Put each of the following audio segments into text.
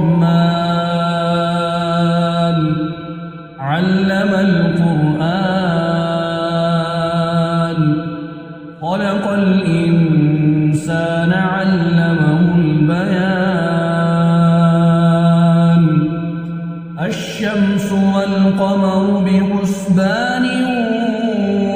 الرحمن علم القرآن خلق الإنسان علمه البيان الشمس والقمر بحسبان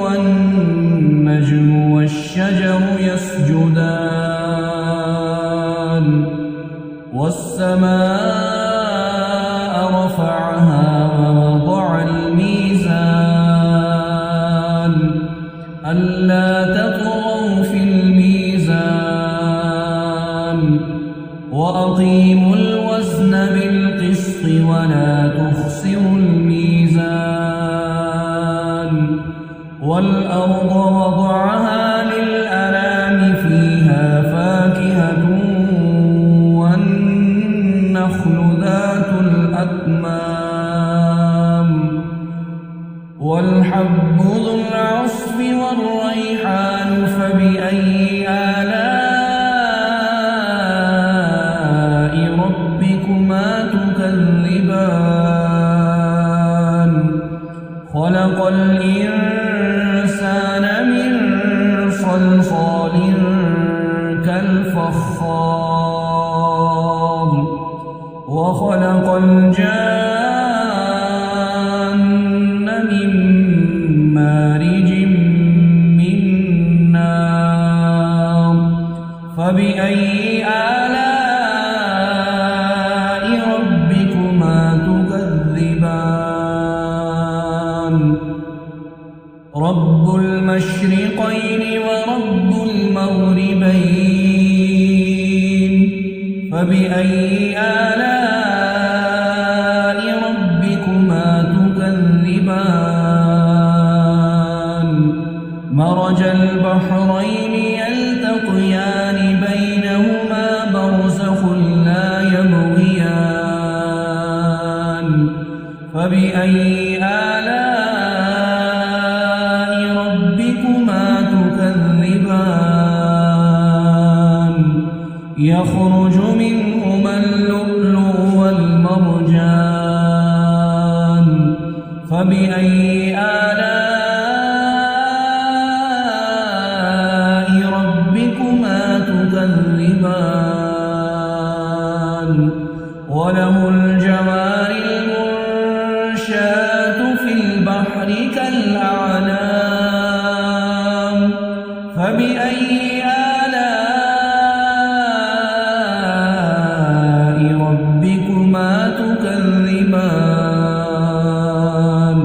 والنجم والشجر يسجدان والسماء رفعها ووضع الميزان ألا تطغوا في الميزان وأقيموا الوزن بالقسط ولا تخسروا الميزان والأرض وضعها للأنام فيها فاكهة والنخل ذات الأكمام والحب ذو العصف والريحان فبأي آلاء ربكما تكذبان خلق الإنسان من صلصال كالفخار وخلق الجان من مارج من نار فبأي آلاء ربكما تكذبان رب المشرقين ورب المغربين فبأي آلاء ربكما تكذبان مرج البحرين يلتقيان بينهما برزخ لا يبغيان فبأي آلاء ربكما تكذبان يخرج منهما اللؤلؤ والمرجان فبأي آلاء ربكما تكذبان وله الجوار المنشآت في البحر كالأعلام فبأي آلاء ربكما تكذبان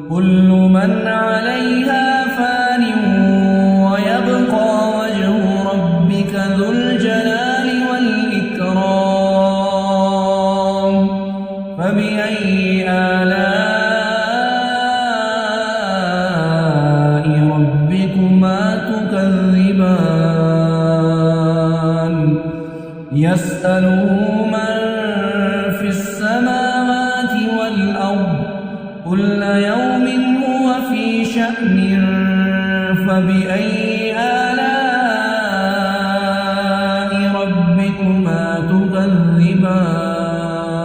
كل من عليها فان ويبقى وجه ربك ذو الجلال والإكرام فبأي آلاء ربكما تكذبان يسأله من في السماوات والأرض كل يوم هو في شأن فبأي آلاء ربكما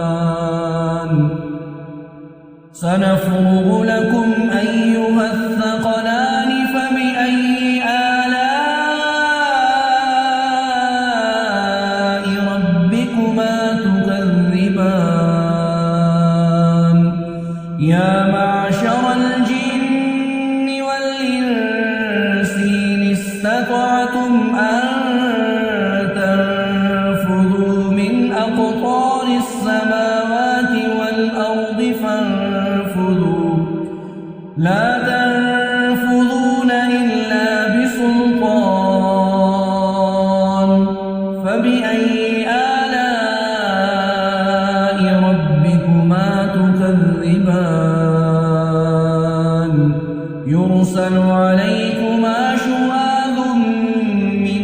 تكذبان سنفرغ لكم أيها الثقلان فبأي آلاء ربكما تكذبان يا معشر الجن والإنس إن استطعتم أن تنفذوا من أقطار السماوات والأرض فانفذوا لا تنفذون إلا بسلطان فبأي آلاء ربكما تكذبان يرسل عليكما شواظ من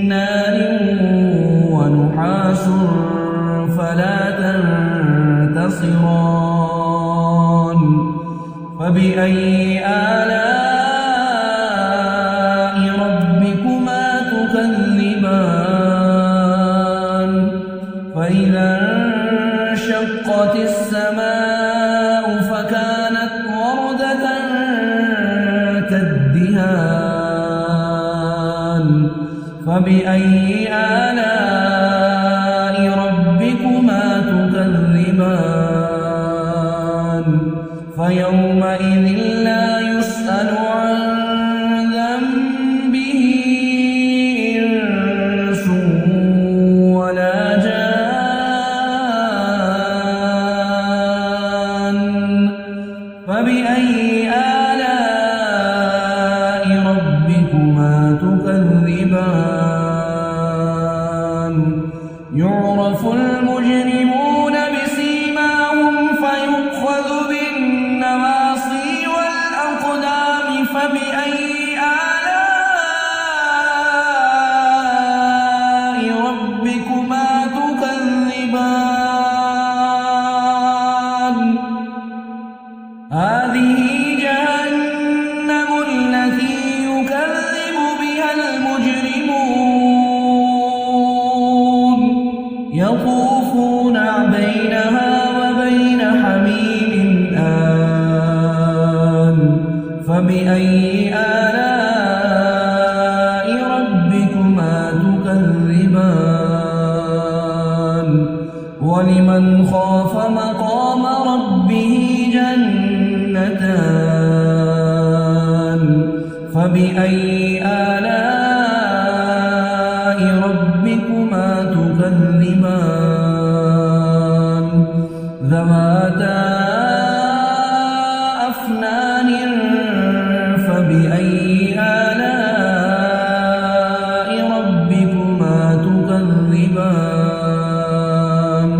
نار ونحاس فلا تنتصران فبأي آلاء ربكما تكذبان فإذا إذا انشقت السماء فكانت وردة كالدهان فبأي آلاء ربكما تكذبان فيومئذ لا يسأل عن ذنبه إنس ولا جان فبأي آلاء ربكما تكذبان يعرف المجرمون بسيماهم فيؤخذ بالنواصي والأقدام فبأي آلاء ربكما تكذبان هذه جهنم التي يكذب بها المجرمون يطوفون بينها وبين حميم آن فبأي آلاء ربكما تكذبان ولمن خاف مقام ربه جنتان فبأي آلاء ربكما تكذبان ذواتا أفنان فبأي آلاء ربكما تكذبان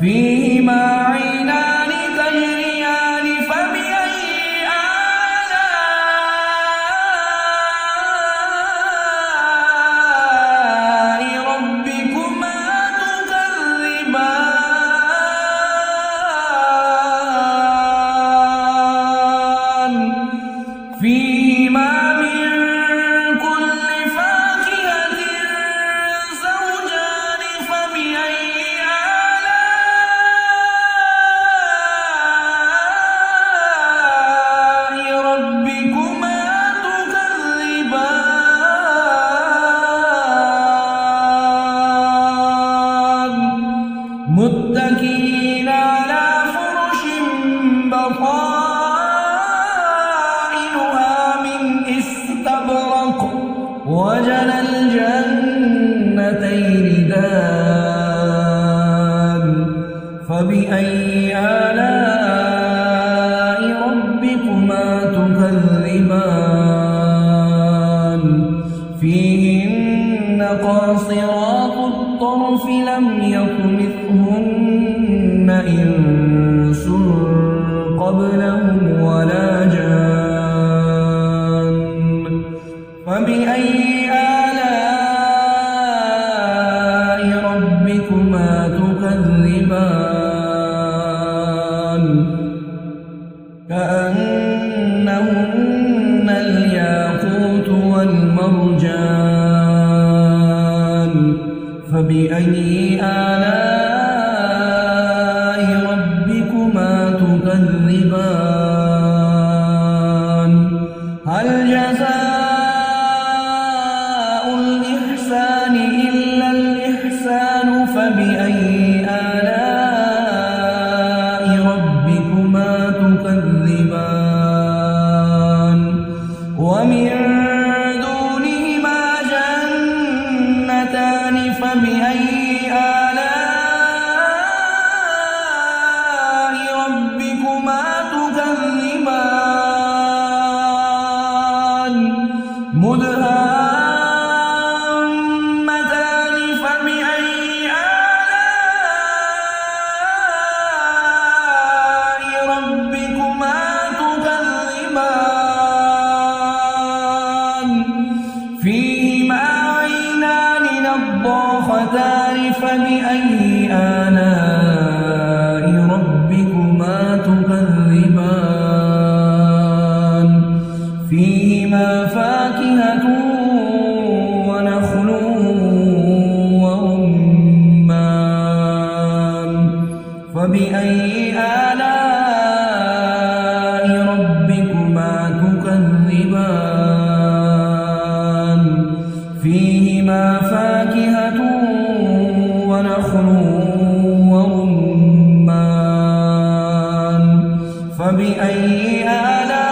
فيهما عينان تجريان فبأي آلاء ربكما تكذبان فيهما من كل فاكهة زوجان فبأي آلاء ربكما تكذبان متكئين على فرش بطائنها من استبرق وجنى الجنتين دان فبأي آلاء ربكما تكذبان فيهن قاصرات الطرف لم يطمثهن إنس قبلهم ولا جان فبأي آلاء ربكما تكذبان كأنهن الياقوت والمرجان فبأي آلاء ربكما فبأي آلاء ربكما تكذبان فيهما فاكهة ونخل ورمان فبأي آلاء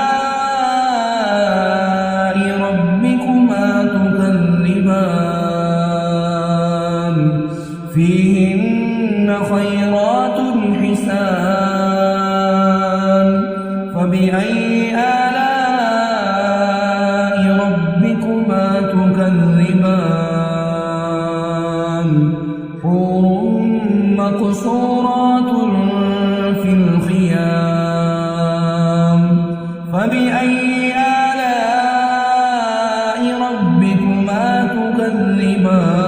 ربكما تكذبان فيهن خيرات حسان فبأي آلاء ربكما تكذبان حور مقصورات في الخيام فبأي آلاء ربكما تكذبان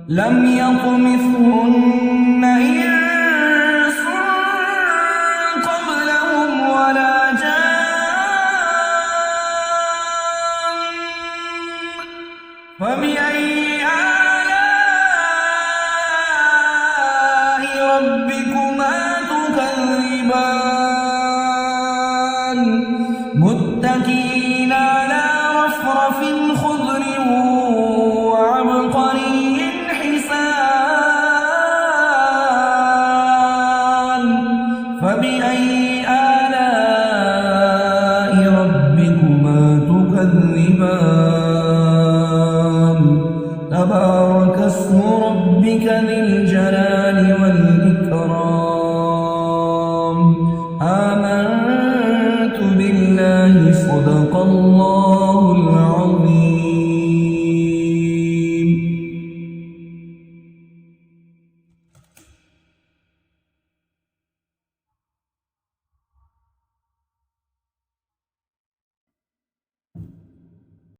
لم يطمثهن إنس قبلهم ولا جان فبأي آلاء ربكما تكذبان متكئين على رفرف خضر وعبقري حسان فبأي آلاء ربكما تكذبان